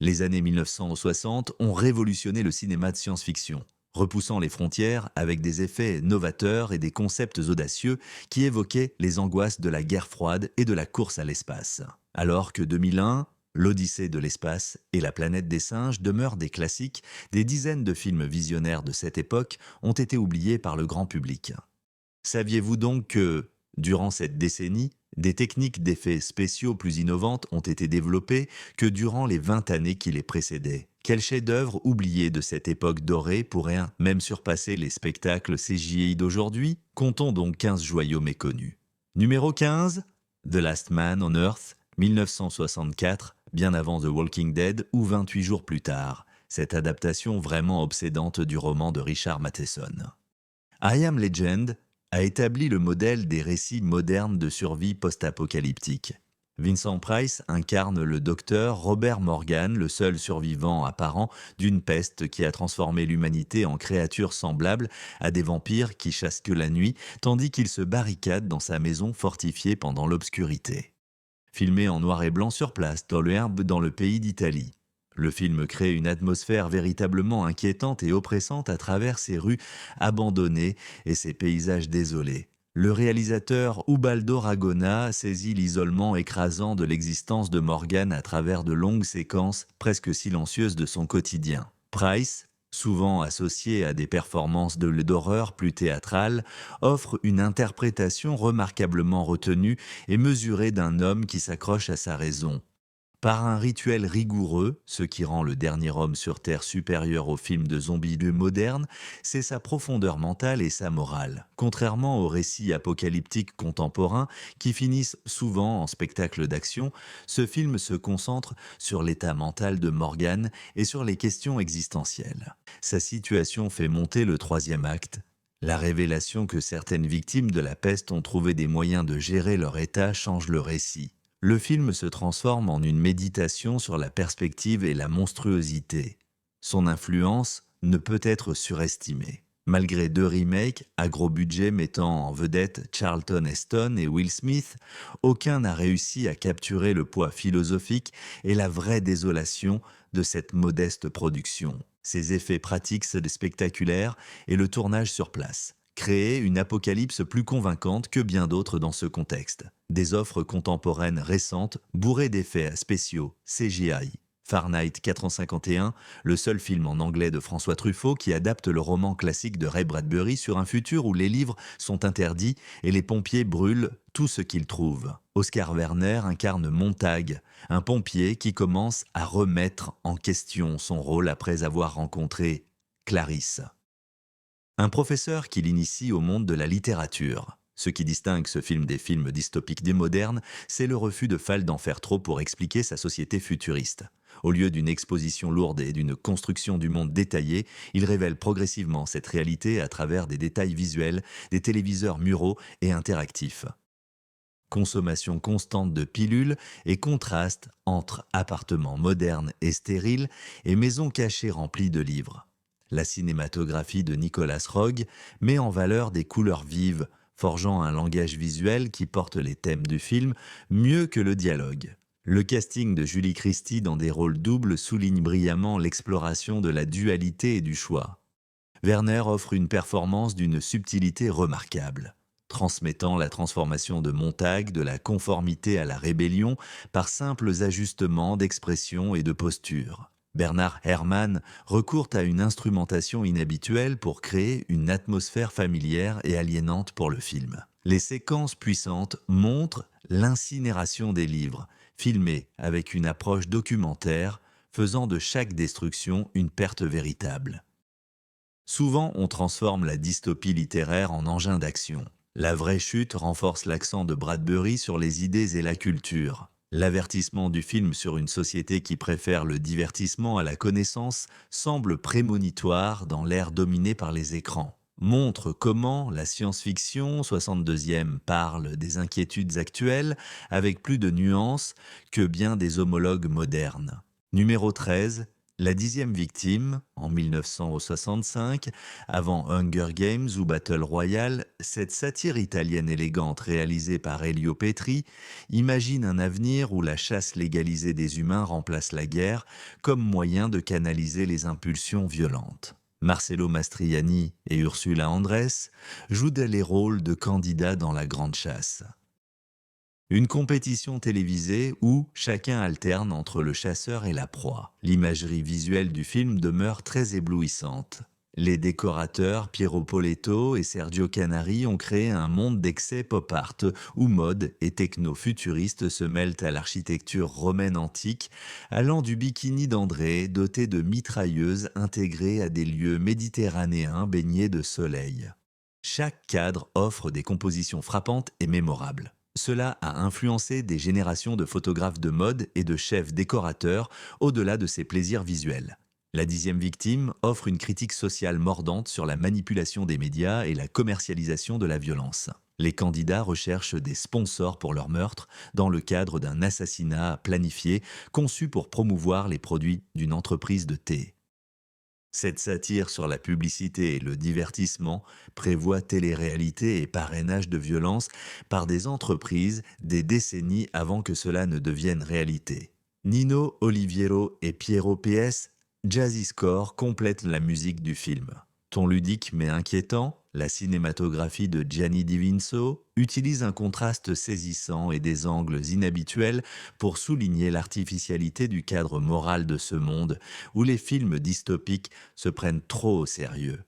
Les années 1960 ont révolutionné le cinéma de science-fiction, repoussant les frontières avec des effets novateurs et des concepts audacieux qui évoquaient les angoisses de la guerre froide et de la course à l'espace. Alors que 2001, L'Odyssée de l'espace et La planète des singes demeurent des classiques, des dizaines de films visionnaires de cette époque ont été oubliés par le grand public. Saviez-vous donc que, durant cette décennie, des techniques d'effets spéciaux plus innovantes ont été développées que durant les 20 années qui les précédaient? Quel chef-d'œuvre oublié de cette époque dorée pourrait même surpasser les spectacles CGI d'aujourd'hui? Comptons donc 15 joyaux méconnus. Numéro 15, The Last Man on Earth, 1964, bien avant The Walking Dead ou 28 jours plus tard. Cette adaptation vraiment obsédante du roman de Richard Matheson. I Am Legend a établi le modèle des récits modernes de survie post-apocalyptique. Vincent Price incarne le docteur Robert Morgan, le seul survivant apparent d'une peste qui a transformé l'humanité en créatures semblables à des vampires qui chassent que la nuit, tandis qu'il se barricade dans sa maison fortifiée pendant l'obscurité. Filmé en noir et blanc sur place, dans l'herbe dans le pays d'Italie. Le film crée une atmosphère véritablement inquiétante et oppressante à travers ces rues abandonnées et ces paysages désolés. Le réalisateur Ubaldo Ragona saisit l'isolement écrasant de l'existence de Morgan à travers de longues séquences presque silencieuses de son quotidien. Price, souvent associé à des performances d'horreur plus théâtrales, offre une interprétation remarquablement retenue et mesurée d'un homme qui s'accroche à sa raison. Par un rituel rigoureux, ce qui rend le dernier homme sur Terre supérieur au film de zombies moderne, c'est sa profondeur mentale et sa morale. Contrairement aux récits apocalyptiques contemporains qui finissent souvent en spectacle d'action, ce film se concentre sur l'état mental de Morgan et sur les questions existentielles. Sa situation fait monter le troisième acte. La révélation que certaines victimes de la peste ont trouvé des moyens de gérer leur état change le récit. Le film se transforme en une méditation sur la perspective et la monstruosité. Son influence ne peut être surestimée. Malgré 2 remakes à gros budget mettant en vedette Charlton Heston et Will Smith, aucun n'a réussi à capturer le poids philosophique et la vraie désolation de cette modeste production. Ses effets pratiques spectaculaires et le tournage sur place créer une apocalypse plus convaincante que bien d'autres dans ce contexte. Des offres contemporaines récentes, bourrées d'effets spéciaux, CGI. Fahrenheit 451, le seul film en anglais de François Truffaut qui adapte le roman classique de Ray Bradbury sur un futur où les livres sont interdits et les pompiers brûlent tout ce qu'ils trouvent. Oscar Werner incarne Montag, un pompier qui commence à remettre en question son rôle après avoir rencontré Clarisse. Un professeur qui l'initie au monde de la littérature. Ce qui distingue ce film des films dystopiques des modernes, c'est le refus de Fall d'en faire trop pour expliquer sa société futuriste. Au lieu d'une exposition lourde et d'une construction du monde détaillée, il révèle progressivement cette réalité à travers des détails visuels, des téléviseurs muraux et interactifs. Consommation constante de pilules et contraste entre appartements modernes et stériles et maisons cachées remplies de livres. La cinématographie de Nicolas Roeg met en valeur des couleurs vives, forgeant un langage visuel qui porte les thèmes du film mieux que le dialogue. Le casting de Julie Christie dans des rôles doubles souligne brillamment l'exploration de la dualité et du choix. Werner offre une performance d'une subtilité remarquable, transmettant la transformation de Montag de la conformité à la rébellion par simples ajustements d'expression et de posture. Bernard Herrmann recourt à une instrumentation inhabituelle pour créer une atmosphère familière et aliénante pour le film. Les séquences puissantes montrent l'incinération des livres, filmée avec une approche documentaire, faisant de chaque destruction une perte véritable. Souvent, on transforme la dystopie littéraire en engin d'action. La vraie chute renforce l'accent de Bradbury sur les idées et la culture. L'avertissement du film sur une société qui préfère le divertissement à la connaissance semble prémonitoire dans l'ère dominée par les écrans. Montre comment la science-fiction 62e parle des inquiétudes actuelles avec plus de nuances que bien des homologues modernes. Numéro 13, La dixième victime, en 1965, avant Hunger Games ou Battle Royale, cette satire italienne élégante réalisée par Elio Petri imagine un avenir où la chasse légalisée des humains remplace la guerre comme moyen de canaliser les impulsions violentes. Marcello Mastroianni et Ursula Andress jouent les rôles de candidats dans la grande chasse. Une compétition télévisée où chacun alterne entre le chasseur et la proie. L'imagerie visuelle du film demeure très éblouissante. Les décorateurs Piero Poletto et Sergio Canari ont créé un monde d'excès pop art où mode et techno-futuristes se mêlent à l'architecture romaine antique, allant du bikini d'André doté de mitrailleuses intégrées à des lieux méditerranéens baignés de soleil. Chaque cadre offre des compositions frappantes et mémorables. Cela a influencé des générations de photographes de mode et de chefs décorateurs au-delà de ses plaisirs visuels. La dixième victime offre une critique sociale mordante sur la manipulation des médias et la commercialisation de la violence. Les candidats recherchent des sponsors pour leur meurtre dans le cadre d'un assassinat planifié conçu pour promouvoir les produits d'une entreprise de thé. Cette satire sur la publicité et le divertissement prévoit télé-réalité et parrainage de violence par des entreprises des décennies avant que cela ne devienne réalité. Nino Oliviero et Piero PS, Jazzy Score complètent la musique du film. Ton ludique mais inquiétant, la cinématographie de Gianni Di Vincenzo utilise un contraste saisissant et des angles inhabituels pour souligner l'artificialité du cadre moral de ce monde où les films dystopiques se prennent trop au sérieux.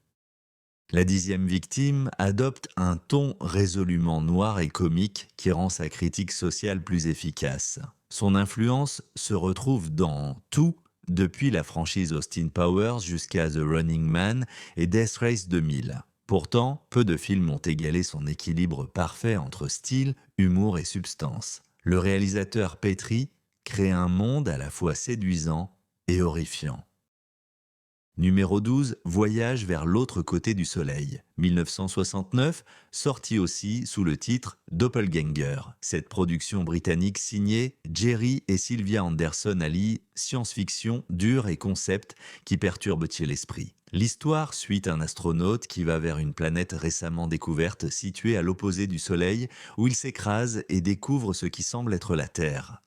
La dixième victime adopte un ton résolument noir et comique qui rend sa critique sociale plus efficace. Son influence se retrouve dans tout, depuis la franchise Austin Powers jusqu'à The Running Man et Death Race 2000. Pourtant, peu de films ont égalé son équilibre parfait entre style, humour et substance. Le réalisateur Petri crée un monde à la fois séduisant et horrifiant. Numéro 12, Voyage vers l'autre côté du soleil. 1969, sorti aussi sous le titre Doppelganger. Cette production britannique signée Jerry et Sylvia Anderson allie science-fiction dure et concept qui perturbe-t-il l'esprit. L'histoire suit un astronaute qui va vers une planète récemment découverte située à l'opposé du Soleil où il s'écrase et découvre ce qui semble être la Terre.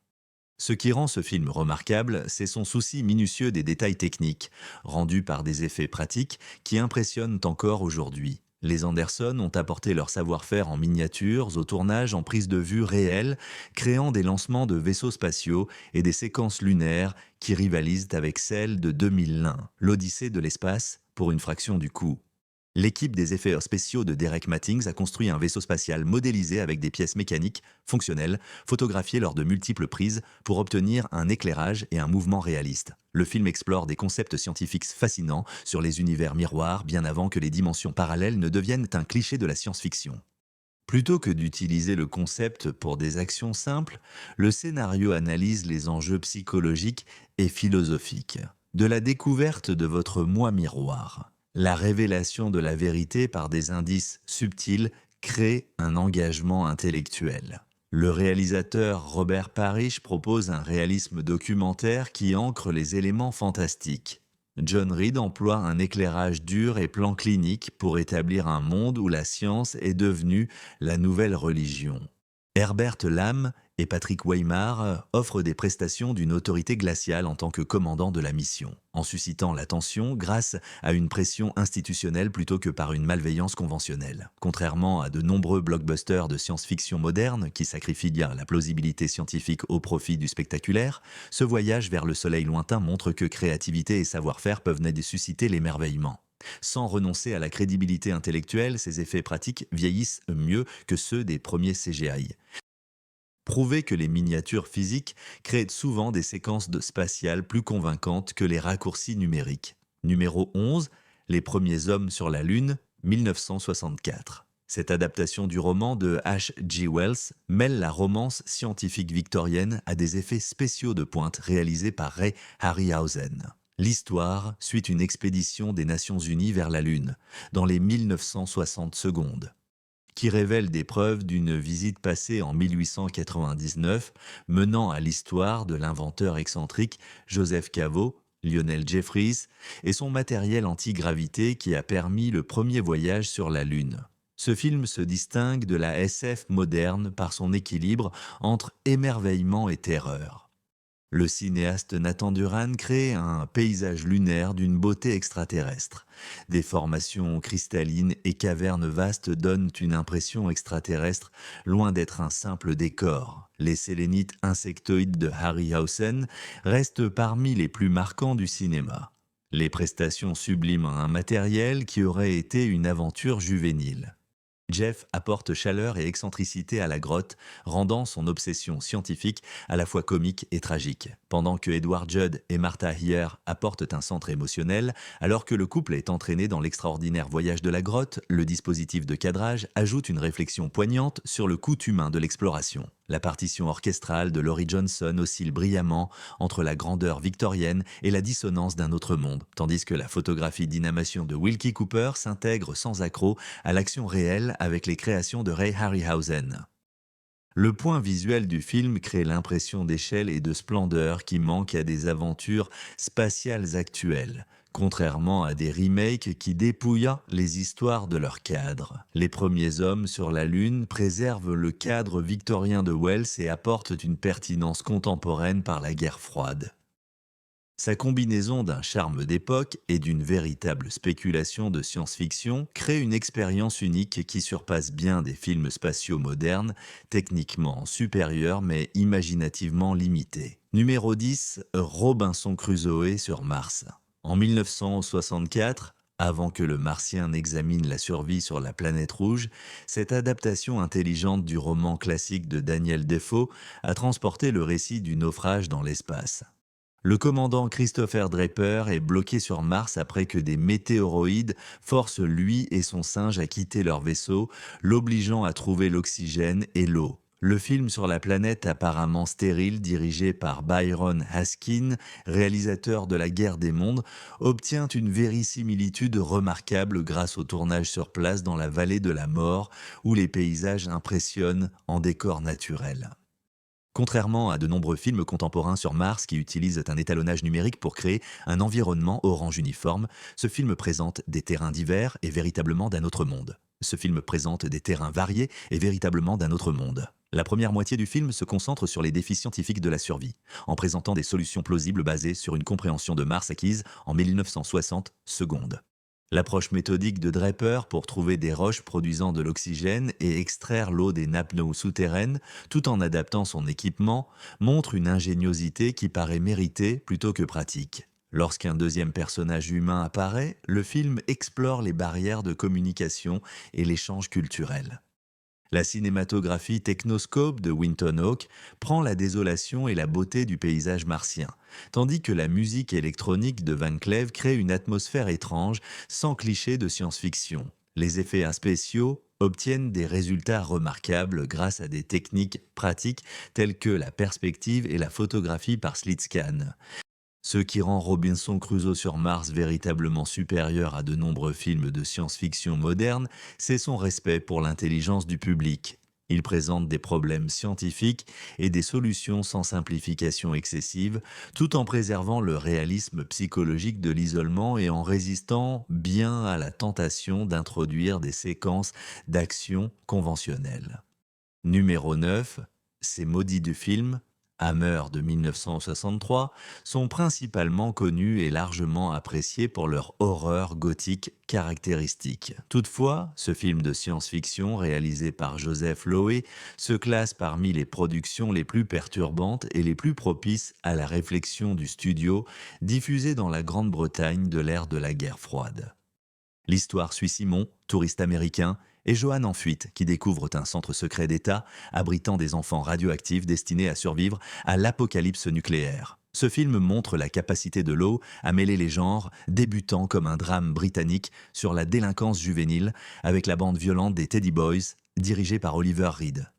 Ce qui rend ce film remarquable, c'est son souci minutieux des détails techniques, rendus par des effets pratiques qui impressionnent encore aujourd'hui. Les Anderson ont apporté leur savoir-faire en miniatures, au tournage, en prise de vue réelle, créant des lancements de vaisseaux spatiaux et des séquences lunaires qui rivalisent avec celles de 2001, l'Odyssée de l'espace, pour une fraction du coût. L'équipe des effets spéciaux de Derek Mattings a construit un vaisseau spatial modélisé avec des pièces mécaniques, fonctionnelles, photographiées lors de multiples prises pour obtenir un éclairage et un mouvement réaliste. Le film explore des concepts scientifiques fascinants sur les univers miroirs bien avant que les dimensions parallèles ne deviennent un cliché de la science-fiction. Plutôt que d'utiliser le concept pour des actions simples, le scénario analyse les enjeux psychologiques et philosophiques. De la découverte de votre moi miroir. La révélation de la vérité par des indices subtils crée un engagement intellectuel. Le réalisateur Robert Parrish propose un réalisme documentaire qui ancre les éléments fantastiques. John Reed emploie un éclairage dur et plan clinique pour établir un monde où la science est devenue la nouvelle religion. Herbert Lamb et Patrick Weimar offrent des prestations d'une autorité glaciale en tant que commandant de la mission, en suscitant l'attention grâce à une pression institutionnelle plutôt que par une malveillance conventionnelle. Contrairement à de nombreux blockbusters de science-fiction moderne qui sacrifient bien la plausibilité scientifique au profit du spectaculaire, ce voyage vers le soleil lointain montre que créativité et savoir-faire peuvent naître susciter l'émerveillement. Sans renoncer à la crédibilité intellectuelle, ces effets pratiques vieillissent mieux que ceux des premiers CGI. Prouver que les miniatures physiques créent souvent des séquences spatiales plus convaincantes que les raccourcis numériques. Numéro 11, Les premiers hommes sur la Lune, 1964. Cette adaptation du roman de H.G. Wells mêle la romance scientifique victorienne à des effets spéciaux de pointe réalisés par Ray Harryhausen. L'histoire suit une expédition des Nations Unies vers la Lune, dans les 1960 secondes, qui révèle des preuves d'une visite passée en 1899, menant à l'histoire de l'inventeur excentrique Joseph Caveau, Lionel Jeffries, et son matériel anti-gravité qui a permis le premier voyage sur la Lune. Ce film se distingue de la SF moderne par son équilibre entre émerveillement et terreur. Le cinéaste Nathan Duran crée un paysage lunaire d'une beauté extraterrestre. Des formations cristallines et cavernes vastes donnent une impression extraterrestre, loin d'être un simple décor. Les sélénites insectoïdes de Harryhausen restent parmi les plus marquants du cinéma. Les prestations subliment un matériel qui aurait été une aventure juvénile. Jeff apporte chaleur et excentricité à la grotte, rendant son obsession scientifique à la fois comique et tragique. Pendant que Edward Judd et Martha Heer apportent un centre émotionnel, alors que le couple est entraîné dans l'extraordinaire voyage de la grotte, le dispositif de cadrage ajoute une réflexion poignante sur le coût humain de l'exploration. La partition orchestrale de Laurie Johnson oscille brillamment entre la grandeur victorienne et la dissonance d'un autre monde, tandis que la photographie d'animation de Wilkie Cooper s'intègre sans accroc à l'action réelle avec les créations de Ray Harryhausen. Le point visuel du film crée l'impression d'échelle et de splendeur qui manque à des aventures spatiales actuelles, contrairement à des remakes qui dépouillent les histoires de leur cadre. Les premiers hommes sur la Lune préservent le cadre victorien de Wells et apportent une pertinence contemporaine par la guerre froide. Sa combinaison d'un charme d'époque et d'une véritable spéculation de science-fiction crée une expérience unique qui surpasse bien des films spatiaux modernes, techniquement supérieurs mais imaginativement limités. Numéro 10, Robinson Crusoe sur Mars. En 1964, avant que le Martien n'examine la survie sur la planète rouge, cette adaptation intelligente du roman classique de Daniel Defoe a transporté le récit du naufrage dans l'espace. Le commandant Christopher Draper est bloqué sur Mars après que des météoroïdes forcent lui et son singe à quitter leur vaisseau, l'obligeant à trouver l'oxygène et l'eau. Le film sur la planète apparemment stérile, dirigé par Byron Haskin, réalisateur de La Guerre des Mondes, obtient une verisimilitude remarquable grâce au tournage sur place dans la vallée de la mort, où les paysages impressionnent en décor naturel. Contrairement à de nombreux films contemporains sur Mars qui utilisent un étalonnage numérique pour créer un environnement orange uniforme, ce film présente des terrains divers et véritablement d'un autre monde. Ce film présente des terrains variés et véritablement d'un autre monde. La première moitié du film se concentre sur les défis scientifiques de la survie, en présentant des solutions plausibles basées sur une compréhension de Mars acquise en 1960 secondes. L'approche méthodique de Draper pour trouver des roches produisant de l'oxygène et extraire l'eau des nappes d'eau souterraines, tout en adaptant son équipement, montre une ingéniosité qui paraît méritée plutôt que pratique. Lorsqu'un deuxième personnage humain apparaît, le film explore les barrières de communication et l'échange culturel. La cinématographie Technoscope de Winton Oak prend la désolation et la beauté du paysage martien, tandis que la musique électronique de Van Cleef crée une atmosphère étrange, sans cliché de science-fiction. Les effets spéciaux obtiennent des résultats remarquables grâce à des techniques pratiques telles que la perspective et la photographie par slit-scan. Ce qui rend Robinson Crusoe sur Mars véritablement supérieur à de nombreux films de science-fiction modernes, c'est son respect pour l'intelligence du public. Il présente des problèmes scientifiques et des solutions sans simplification excessive, tout en préservant le réalisme psychologique de l'isolement et en résistant bien à la tentation d'introduire des séquences d'action conventionnelles. Numéro 9, ces maudits du film, Hammer de 1963, sont principalement connus et largement appréciés pour leur horreur gothique caractéristique. Toutefois, ce film de science-fiction réalisé par Joseph Lowe se classe parmi les productions les plus perturbantes et les plus propices à la réflexion du studio, diffusées dans la Grande-Bretagne de l'ère de la guerre froide. L'histoire suit Simon, touriste américain, et Johan en fuite, qui découvrent un centre secret d'État abritant des enfants radioactifs destinés à survivre à l'apocalypse nucléaire. Ce film montre la capacité de Lowe à mêler les genres, débutant comme un drame britannique sur la délinquance juvénile avec la bande violente des Teddy Boys, dirigée par Oliver Reed,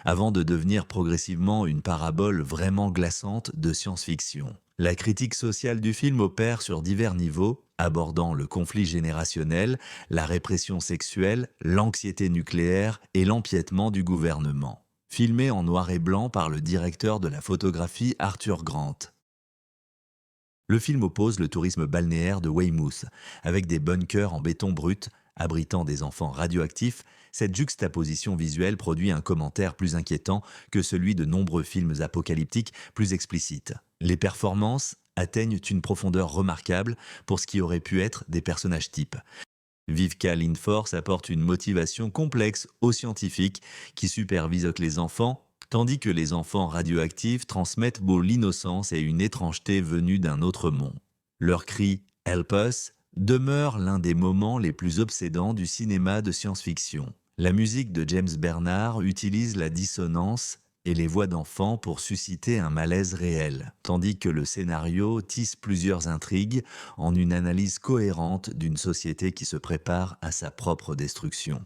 avant de devenir progressivement une parabole vraiment glaçante de science-fiction. La critique sociale du film opère sur divers niveaux, abordant le conflit générationnel, la répression sexuelle, l'anxiété nucléaire et l'empiètement du gouvernement. Filmé en noir et blanc par le directeur de la photographie Arthur Grant. Le film oppose le tourisme balnéaire de Weymouth, avec des bunkers en béton brut abritant des enfants radioactifs. Cette juxtaposition visuelle produit un commentaire plus inquiétant que celui de nombreux films apocalyptiques plus explicites. Les performances atteignent une profondeur remarquable pour ce qui aurait pu être des personnages types. Vivka Lindfors apporte une motivation complexe aux scientifiques qui supervisent les enfants, tandis que les enfants radioactifs transmettent beau l'innocence et une étrangeté venue d'un autre monde. Leur cri «Help us» demeure l'un des moments les plus obsédants du cinéma de science-fiction. La musique de James Bernard utilise la dissonance et les voix d'enfants pour susciter un malaise réel, tandis que le scénario tisse plusieurs intrigues en une analyse cohérente d'une société qui se prépare à sa propre destruction.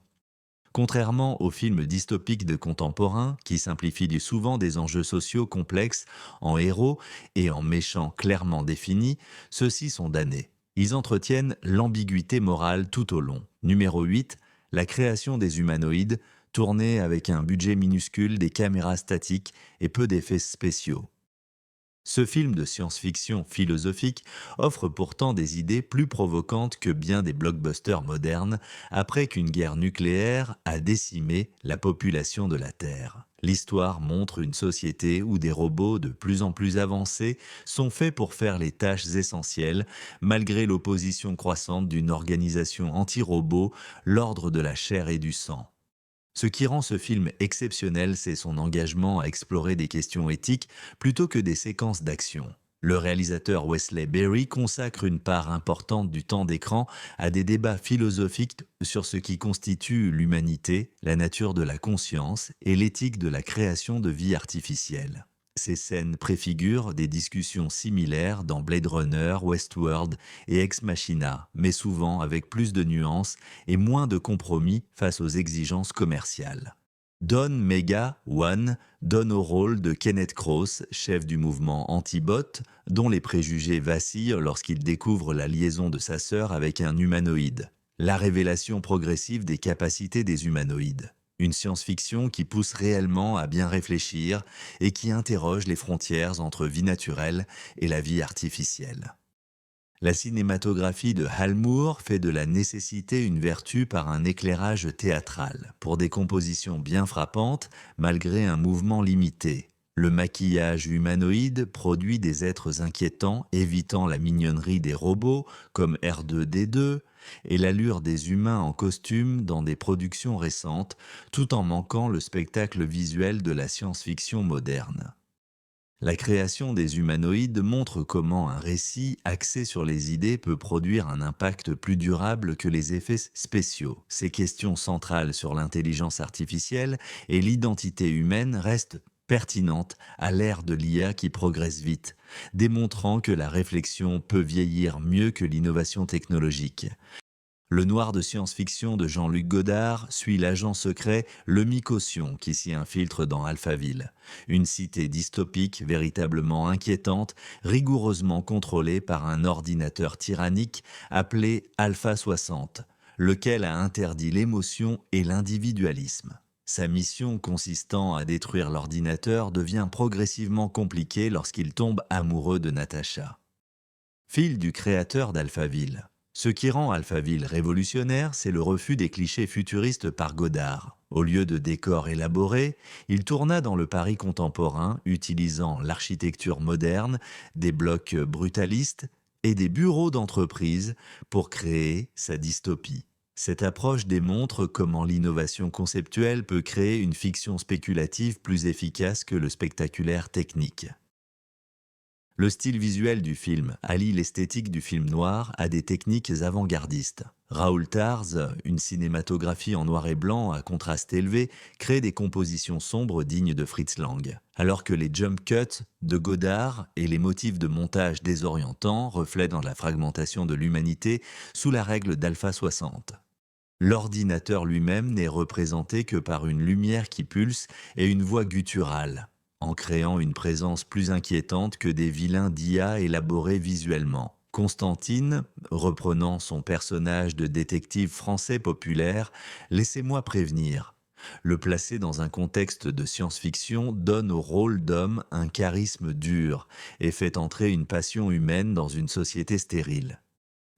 Contrairement aux films dystopiques de contemporains, qui simplifient souvent des enjeux sociaux complexes en héros et en méchants clairement définis, ceux-ci sont damnés. Ils entretiennent l'ambiguïté morale tout au long. Numéro 8, la création des humanoïdes, tournée avec un budget minuscule, des caméras statiques et peu d'effets spéciaux. Ce film de science-fiction philosophique offre pourtant des idées plus provocantes que bien des blockbusters modernes après qu'une guerre nucléaire a décimé la population de la Terre. L'histoire montre une société où des robots de plus en plus avancés sont faits pour faire les tâches essentielles, malgré l'opposition croissante d'une organisation anti-robot, l'ordre de la chair et du sang. Ce qui rend ce film exceptionnel, c'est son engagement à explorer des questions éthiques plutôt que des séquences d'action. Le réalisateur Wesley Berry consacre une part importante du temps d'écran à des débats philosophiques sur ce qui constitue l'humanité, la nature de la conscience et l'éthique de la création de vie artificielle. Ces scènes préfigurent des discussions similaires dans Blade Runner, Westworld et Ex Machina, mais souvent avec plus de nuances et moins de compromis face aux exigences commerciales. Don Mega One donne au rôle de Kenneth Krause, chef du mouvement anti-bot, dont les préjugés vacillent lorsqu'il découvre la liaison de sa sœur avec un humanoïde. La révélation progressive des capacités des humanoïdes. Une science-fiction qui pousse réellement à bien réfléchir et qui interroge les frontières entre vie naturelle et la vie artificielle. La cinématographie de Hal Moore fait de la nécessité une vertu par un éclairage théâtral, pour des compositions bien frappantes malgré un mouvement limité. Le maquillage humanoïde produit des êtres inquiétants, évitant la mignonnerie des robots, comme R2-D2, et l'allure des humains en costume dans des productions récentes, tout en manquant le spectacle visuel de la science-fiction moderne. La création des humanoïdes montre comment un récit axé sur les idées peut produire un impact plus durable que les effets spéciaux. Ces questions centrales sur l'intelligence artificielle et l'identité humaine restent pertinentes à l'ère de l'IA qui progresse vite, démontrant que la réflexion peut vieillir mieux que l'innovation technologique. Le noir de science-fiction de Jean-Luc Godard suit l'agent secret Le Mycossion qui s'y infiltre dans Alphaville, une cité dystopique véritablement inquiétante, rigoureusement contrôlée par un ordinateur tyrannique appelé Alpha 60, lequel a interdit l'émotion et l'individualisme. Sa mission consistant à détruire l'ordinateur devient progressivement compliquée lorsqu'il tombe amoureux de Natacha. Fille du créateur d'Alphaville. Ce qui rend Alphaville révolutionnaire, c'est le refus des clichés futuristes par Godard. Au lieu de décors élaborés, il tourna dans le Paris contemporain, utilisant l'architecture moderne, des blocs brutalistes et des bureaux d'entreprise pour créer sa dystopie. Cette approche démontre comment l'innovation conceptuelle peut créer une fiction spéculative plus efficace que le spectaculaire technique. Le style visuel du film allie l'esthétique du film noir à des techniques avant-gardistes. Raoul Tarz, une cinématographie en noir et blanc à contraste élevé, crée des compositions sombres dignes de Fritz Lang, alors que les jump cuts de Godard et les motifs de montage désorientants reflètent dans la fragmentation de l'humanité sous la règle d'Alpha 60. L'ordinateur lui-même n'est représenté que par une lumière qui pulse et une voix gutturale, en créant une présence plus inquiétante que des vilains d'IA élaborés visuellement. Constantine, reprenant son personnage de détective français populaire, laissez-moi prévenir. Le placer dans un contexte de science-fiction donne au rôle d'homme un charisme dur et fait entrer une passion humaine dans une société stérile.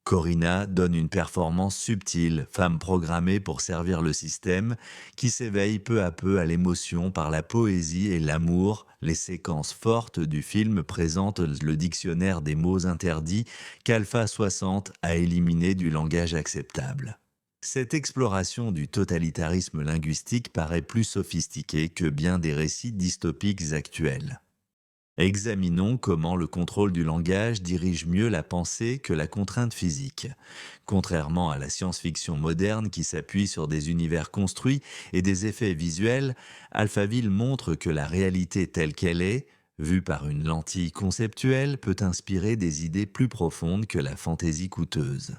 Corina donne une performance subtile, femme programmée pour servir le système, qui s'éveille peu à peu à l'émotion par la poésie et l'amour. Les séquences fortes du film présentent le dictionnaire des mots interdits qu'Alpha 60 a éliminé du langage acceptable. Cette exploration du totalitarisme linguistique paraît plus sophistiquée que bien des récits dystopiques actuels. Examinons comment le contrôle du langage dirige mieux la pensée que la contrainte physique. Contrairement à la science-fiction moderne qui s'appuie sur des univers construits et des effets visuels, Alphaville montre que la réalité telle qu'elle est, vue par une lentille conceptuelle, peut inspirer des idées plus profondes que la fantaisie coûteuse.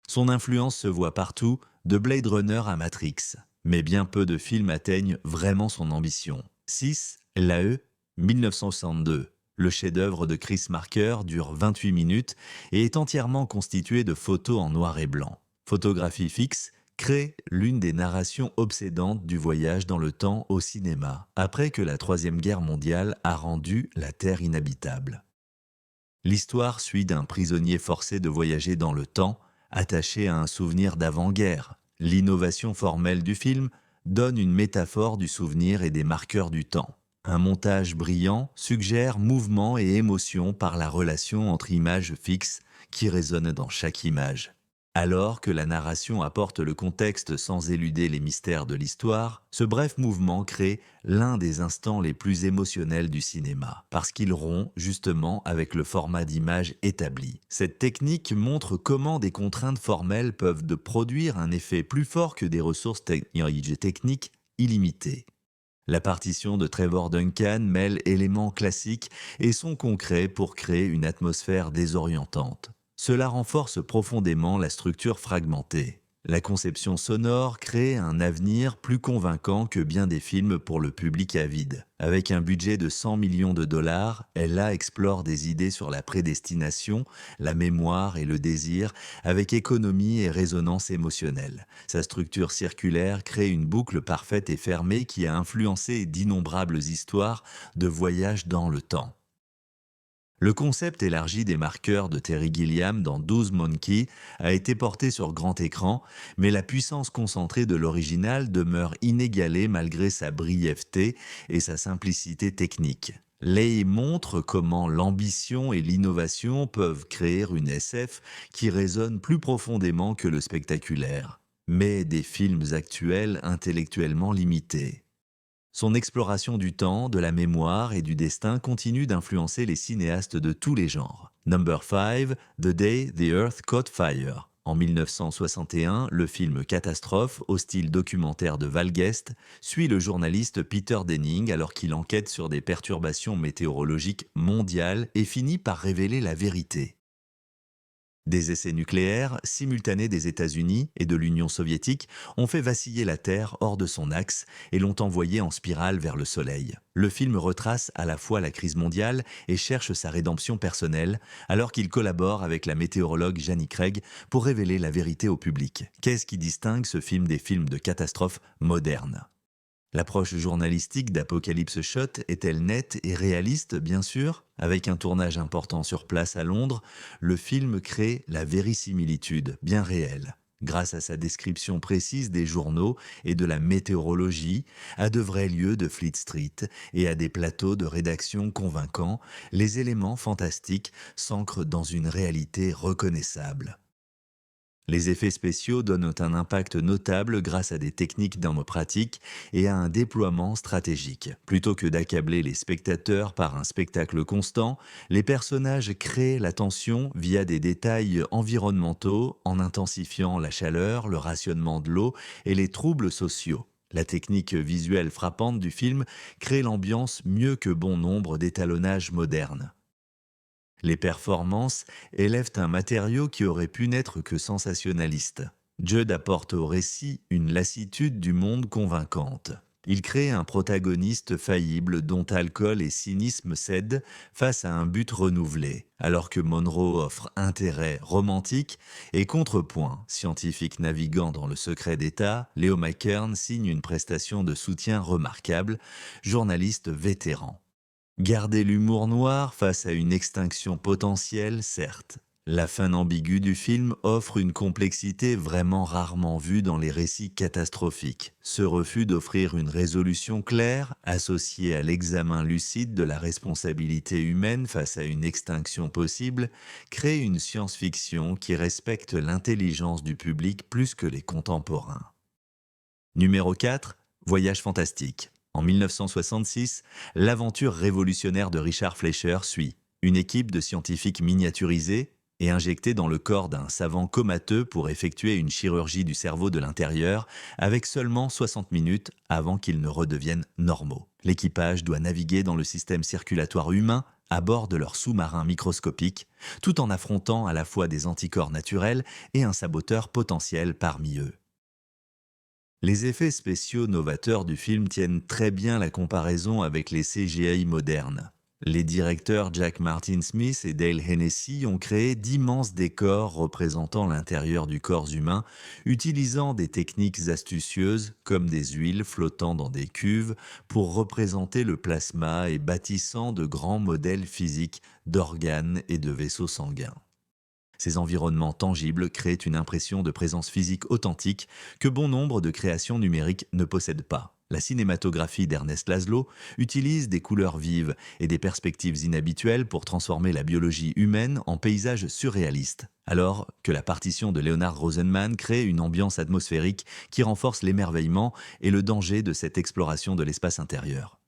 Son influence se voit partout, de Blade Runner à Matrix, mais bien peu de films atteignent vraiment son ambition. 6. L'AE 1962. Le chef-d'œuvre de Chris Marker dure 28 minutes et est entièrement constitué de photos en noir et blanc. Photographie fixe crée l'une des narrations obsédantes du voyage dans le temps au cinéma, après que la Troisième Guerre mondiale a rendu la Terre inhabitable. L'histoire suit d'un prisonnier forcé de voyager dans le temps, attaché à un souvenir d'avant-guerre. L'innovation formelle du film donne une métaphore du souvenir et des marqueurs du temps. Un montage brillant suggère mouvement et émotion par la relation entre images fixes qui résonnent dans chaque image. Alors que la narration apporte le contexte sans éluder les mystères de l'histoire, ce bref mouvement crée l'un des instants les plus émotionnels du cinéma, parce qu'il rompt justement avec le format d'image établi. Cette technique montre comment des contraintes formelles peuvent produire un effet plus fort que des ressources techniques illimitées. La partition de Trevor Duncan mêle éléments classiques et sons concrets pour créer une atmosphère désorientante. Cela renforce profondément la structure fragmentée. La conception sonore crée un avenir plus convaincant que bien des films pour le public avide. Avec un budget de 100 millions de dollars, elle explore des idées sur la prédestination, la mémoire et le désir, avec économie et résonance émotionnelle. Sa structure circulaire crée une boucle parfaite et fermée qui a influencé d'innombrables histoires de voyage dans le temps. Le concept élargi des marqueurs de Terry Gilliam dans 12 Monkeys a été porté sur grand écran, mais la puissance concentrée de l'original demeure inégalée malgré sa brièveté et sa simplicité technique. Leigh montre comment l'ambition et l'innovation peuvent créer une SF qui résonne plus profondément que le spectaculaire, mais des films actuels intellectuellement limités. Son exploration du temps, de la mémoire et du destin continue d'influencer les cinéastes de tous les genres. Number 5, The Day the Earth Caught Fire. En 1961, le film Catastrophe, au style documentaire de Val Guest, suit le journaliste Peter Denning alors qu'il enquête sur des perturbations météorologiques mondiales et finit par révéler la vérité. Des essais nucléaires simultanés des États-Unis et de l'Union soviétique ont fait vaciller la Terre hors de son axe et l'ont envoyée en spirale vers le Soleil. Le film retrace à la fois la crise mondiale et cherche sa rédemption personnelle, alors qu'il collabore avec la météorologue Jenny Craig pour révéler la vérité au public. Qu'est-ce qui distingue ce film des films de catastrophe modernes ? L'approche journalistique d'Apocalypse Shot est-elle nette et réaliste, bien sûr? Avec un tournage important sur place à Londres, le film crée la vérisimilitude, bien réelle. Grâce à sa description précise des journaux et de la météorologie, à de vrais lieux de Fleet Street et à des plateaux de rédaction convaincants, les éléments fantastiques s'ancrent dans une réalité reconnaissable. Les effets spéciaux donnent un impact notable grâce à des techniques pratiques et à un déploiement stratégique. Plutôt que d'accabler les spectateurs par un spectacle constant, les personnages créent la tension via des détails environnementaux en intensifiant la chaleur, le rationnement de l'eau et les troubles sociaux. La technique visuelle frappante du film crée l'ambiance mieux que bon nombre d'étalonnages modernes. Les performances élèvent un matériau qui aurait pu n'être que sensationnaliste. Judd apporte au récit une lassitude du monde convaincante. Il crée un protagoniste faillible dont alcool et cynisme cèdent face à un but renouvelé, alors que Monroe offre intérêt romantique et contrepoint scientifique naviguant dans le secret d'État. Leo McKern signe une prestation de soutien remarquable, journaliste vétéran. Garder l'humour noir face à une extinction potentielle, certes. La fin ambiguë du film offre une complexité vraiment rarement vue dans les récits catastrophiques. Ce refus d'offrir une résolution claire, associée à l'examen lucide de la responsabilité humaine face à une extinction possible, crée une science-fiction qui respecte l'intelligence du public plus que les contemporains. Numéro 4, Voyage fantastique. En 1966, l'aventure révolutionnaire de Richard Fleischer suit une équipe de scientifiques miniaturisés et injectés dans le corps d'un savant comateux pour effectuer une chirurgie du cerveau de l'intérieur avec seulement 60 minutes avant qu'ils ne redeviennent normaux. L'équipage doit naviguer dans le système circulatoire humain à bord de leur sous-marin microscopique, tout en affrontant à la fois des anticorps naturels et un saboteur potentiel parmi eux. Les effets spéciaux novateurs du film tiennent très bien la comparaison avec les CGI modernes. Les directeurs Jack Martin Smith et Dale Hennessy ont créé d'immenses décors représentant l'intérieur du corps humain, utilisant des techniques astucieuses comme des huiles flottant dans des cuves pour représenter le plasma et bâtissant de grands modèles physiques d'organes et de vaisseaux sanguins. Ces environnements tangibles créent une impression de présence physique authentique que bon nombre de créations numériques ne possèdent pas. La cinématographie d'Ernest Laszlo utilise des couleurs vives et des perspectives inhabituelles pour transformer la biologie humaine en paysage surréaliste, alors que la partition de Leonard Rosenman crée une ambiance atmosphérique qui renforce l'émerveillement et le danger de cette exploration de l'espace intérieur.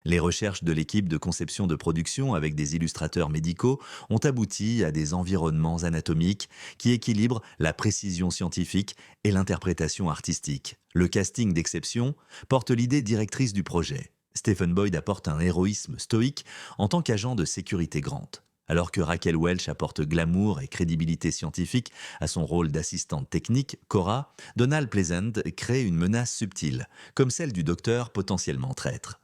Les recherches de l'équipe de conception de production avec des illustrateurs médicaux ont abouti à des environnements anatomiques qui équilibrent la précision scientifique et l'interprétation artistique. Le casting d'exception porte l'idée directrice du projet. Stephen Boyd apporte un héroïsme stoïque en tant qu'agent de sécurité Grant. Alors que Raquel Welch apporte glamour et crédibilité scientifique à son rôle d'assistante technique, Cora, Donald Pleasant crée une menace subtile, comme celle du docteur potentiellement traître.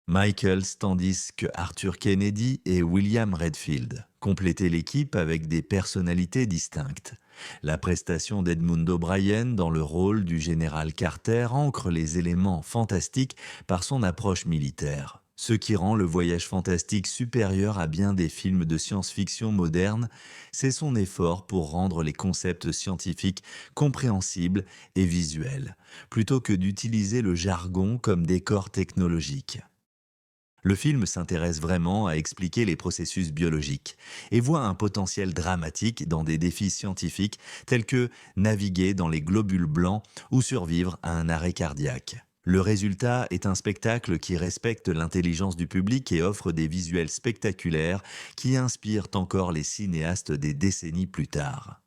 Michaels tandis que Arthur Kennedy et William Redfield complétaient l'équipe avec des personnalités distinctes. La prestation d'Edmund O'Brien dans le rôle du général Carter ancre les éléments fantastiques par son approche militaire. Ce qui rend le voyage fantastique supérieur à bien des films de science-fiction modernes, c'est son effort pour rendre les concepts scientifiques compréhensibles et visuels, plutôt que d'utiliser le jargon comme décor technologique. Le film s'intéresse vraiment à expliquer les processus biologiques et voit un potentiel dramatique dans des défis scientifiques tels que naviguer dans les globules blancs ou survivre à un arrêt cardiaque. Le résultat est un spectacle qui respecte l'intelligence du public et offre des visuels spectaculaires qui inspirent encore les cinéastes des décennies plus tard.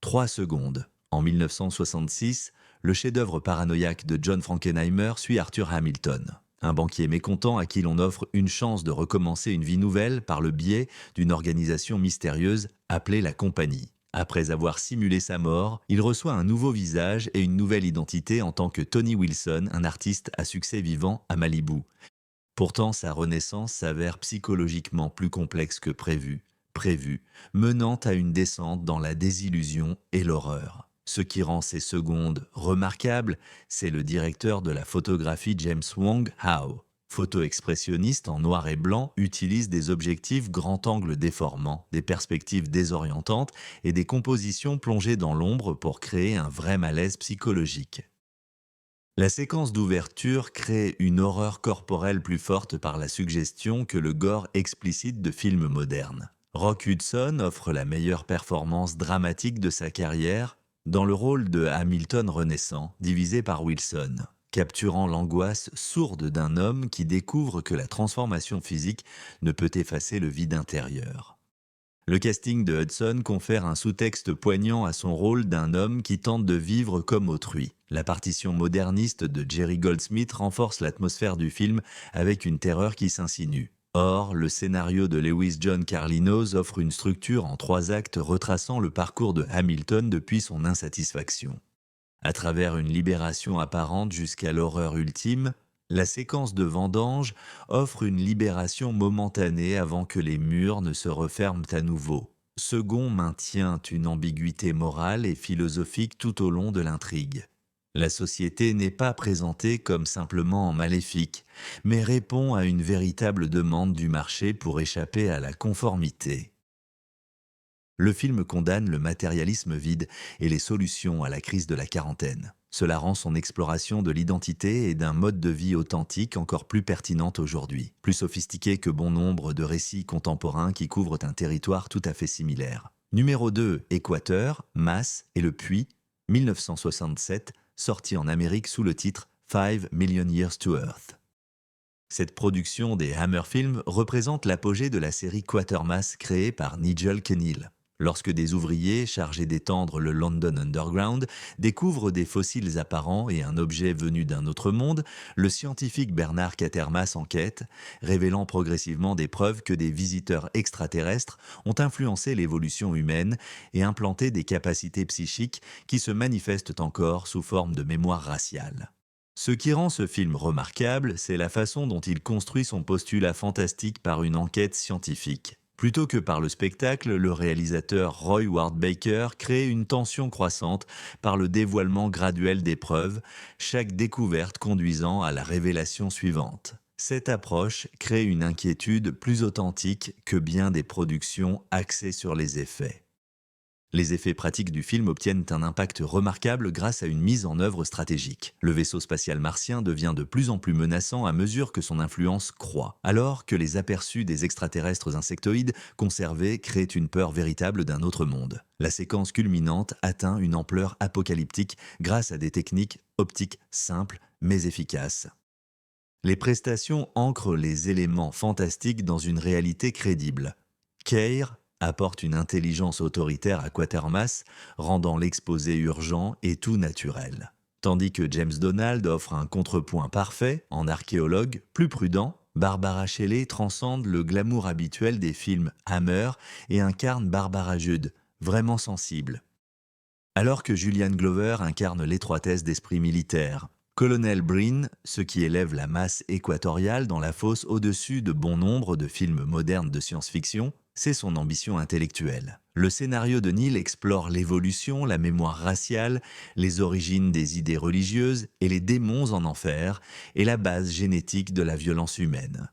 3 secondes. En 1966, le chef-d'œuvre paranoïaque de John Frankenheimer suit Arthur Hamilton. Un banquier mécontent à qui l'on offre une chance de recommencer une vie nouvelle par le biais d'une organisation mystérieuse appelée la Compagnie. Après avoir simulé sa mort, il reçoit un nouveau visage et une nouvelle identité en tant que Tony Wilson, un artiste à succès vivant à Malibu. Pourtant, sa renaissance s'avère psychologiquement plus complexe que prévu, menant à une descente dans la désillusion et l'horreur. Ce qui rend ces secondes remarquables, c'est le directeur de la photographie James Wong Howe. Photo-expressionniste en noir et blanc, utilise des objectifs grand angle déformants, des perspectives désorientantes et des compositions plongées dans l'ombre pour créer un vrai malaise psychologique. La séquence d'ouverture crée une horreur corporelle plus forte par la suggestion que le gore explicite de films modernes. Rock Hudson offre la meilleure performance dramatique de sa carrière dans le rôle de Hamilton renaissant, divisé par Wilson, capturant l'angoisse sourde d'un homme qui découvre que la transformation physique ne peut effacer le vide intérieur. Le casting de Hudson confère un sous-texte poignant à son rôle d'un homme qui tente de vivre comme autrui. La partition moderniste de Jerry Goldsmith renforce l'atmosphère du film avec une terreur qui s'insinue. Or, le scénario de Lewis John Carlinoz offre une structure en 3 actes retraçant le parcours de Hamilton depuis son insatisfaction. À travers une libération apparente jusqu'à l'horreur ultime, la séquence de vendange offre une libération momentanée avant que les murs ne se referment à nouveau. Second maintient une ambiguïté morale et philosophique tout au long de l'intrigue. La société n'est pas présentée comme simplement maléfique, mais répond à une véritable demande du marché pour échapper à la conformité. Le film condamne le matérialisme vide et les solutions à la crise de la quarantaine. Cela rend son exploration de l'identité et d'un mode de vie authentique encore plus pertinente aujourd'hui, plus sophistiquée que bon nombre de récits contemporains qui couvrent un territoire tout à fait similaire. Numéro 2, Équateur, Masse et le Puits, 1967, sorti en Amérique sous le titre 5 Million Years to Earth. Cette production des Hammer Films représente l'apogée de la série Quatermass créée par Nigel Kennell. Lorsque des ouvriers chargés d'étendre le London Underground découvrent des fossiles apparents et un objet venu d'un autre monde, le scientifique Bernard Quatermass enquête, révélant progressivement des preuves que des visiteurs extraterrestres ont influencé l'évolution humaine et implanté des capacités psychiques qui se manifestent encore sous forme de mémoire raciale. Ce qui rend ce film remarquable, c'est la façon dont il construit son postulat fantastique par une enquête scientifique. Plutôt que par le spectacle, le réalisateur Roy Ward Baker crée une tension croissante par le dévoilement graduel des preuves, chaque découverte conduisant à la révélation suivante. Cette approche crée une inquiétude plus authentique que bien des productions axées sur les effets. Les effets pratiques du film obtiennent un impact remarquable grâce à une mise en œuvre stratégique. Le vaisseau spatial martien devient de plus en plus menaçant à mesure que son influence croît, alors que les aperçus des extraterrestres insectoïdes conservés créent une peur véritable d'un autre monde. La séquence culminante atteint une ampleur apocalyptique grâce à des techniques optiques simples mais efficaces. Les prestations ancrent les éléments fantastiques dans une réalité crédible. Keir apporte une intelligence autoritaire à Quatermass, rendant l'exposé urgent et tout naturel. Tandis que James Donald offre un contrepoint parfait, en archéologue plus prudent, Barbara Shelley transcende le glamour habituel des films Hammer et incarne Barbara Judd, vraiment sensible. Alors que Julian Glover incarne l'étroitesse d'esprit militaire, Colonel Breen, ce qui élève la masse équatoriale dans la fosse au-dessus de bon nombre de films modernes de science-fiction, c'est son ambition intellectuelle. Le scénario de Neil explore l'évolution, la mémoire raciale, les origines des idées religieuses et les démons en enfer, et la base génétique de la violence humaine.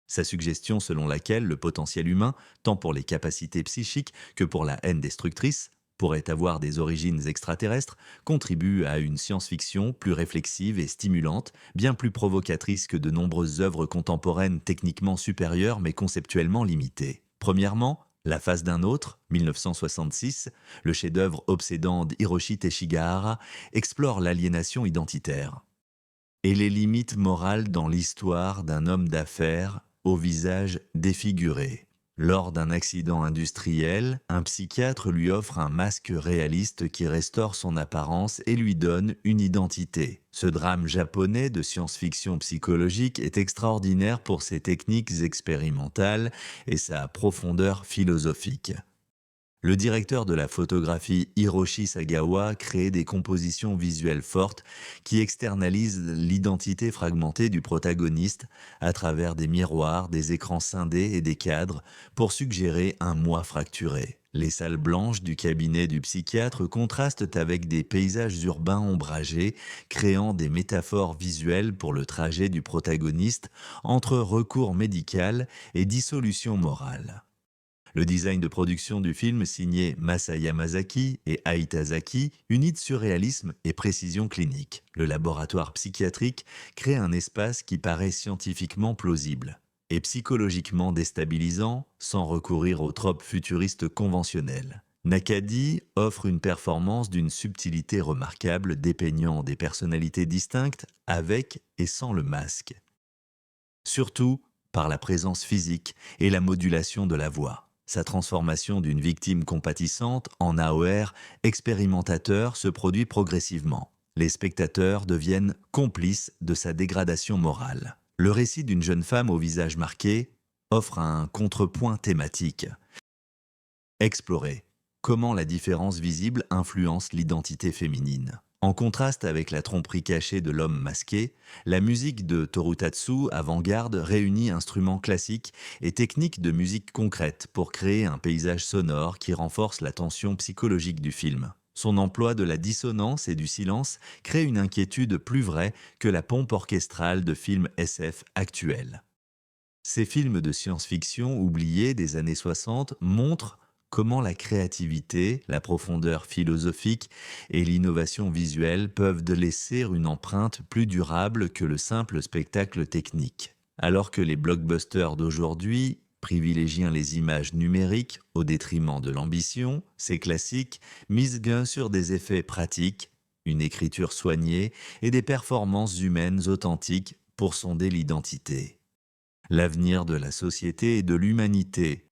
Sa suggestion selon laquelle le potentiel humain, tant pour les capacités psychiques que pour la haine destructrice, pourrait avoir des origines extraterrestres, contribue à une science-fiction plus réflexive et stimulante, bien plus provocatrice que de nombreuses œuvres contemporaines techniquement supérieures mais conceptuellement limitées. Premièrement, La face d'un autre, 1966, le chef-d'œuvre obsédant d'Hiroshi Teshigahara, explore l'aliénation identitaire et les limites morales dans l'histoire d'un homme d'affaires au visage défiguré. Lors d'un accident industriel, un psychiatre lui offre un masque réaliste qui restaure son apparence et lui donne une identité. Ce drame japonais de science-fiction psychologique est extraordinaire pour ses techniques expérimentales et sa profondeur philosophique. Le directeur de la photographie Hiroshi Sagawa crée des compositions visuelles fortes qui externalisent l'identité fragmentée du protagoniste à travers des miroirs, des écrans scindés et des cadres pour suggérer un moi fracturé. Les salles blanches du cabinet du psychiatre contrastent avec des paysages urbains ombragés, créant des métaphores visuelles pour le trajet du protagoniste entre recours médical et dissolution morale. Le design de production du film signé Masaya Masaki et Ai Tazaki unit surréalisme et précision clinique. Le laboratoire psychiatrique crée un espace qui paraît scientifiquement plausible et psychologiquement déstabilisant sans recourir aux tropes futuristes conventionnelles. Nakadi offre une performance d'une subtilité remarquable dépeignant des personnalités distinctes avec et sans le masque. Surtout par la présence physique et la modulation de la voix. Sa transformation d'une victime compatissante en AOR expérimentateur se produit progressivement. Les spectateurs deviennent complices de sa dégradation morale. Le récit d'une jeune femme au visage marqué offre un contrepoint thématique. Explorer comment la différence visible influence l'identité féminine. En contraste avec la tromperie cachée de l'homme masqué, la musique de Torutatsu avant-garde réunit instruments classiques et techniques de musique concrète pour créer un paysage sonore qui renforce la tension psychologique du film. Son emploi de la dissonance et du silence crée une inquiétude plus vraie que la pompe orchestrale de films SF actuels. Ces films de science-fiction oubliés des années 60 montrent comment la créativité, la profondeur philosophique et l'innovation visuelle peuvent laisser une empreinte plus durable que le simple spectacle technique. Alors que les blockbusters d'aujourd'hui privilégient les images numériques au détriment de l'ambition, ces classiques misent bien sur des effets pratiques, une écriture soignée et des performances humaines authentiques pour sonder l'identité. L'avenir de la société et de l'humanité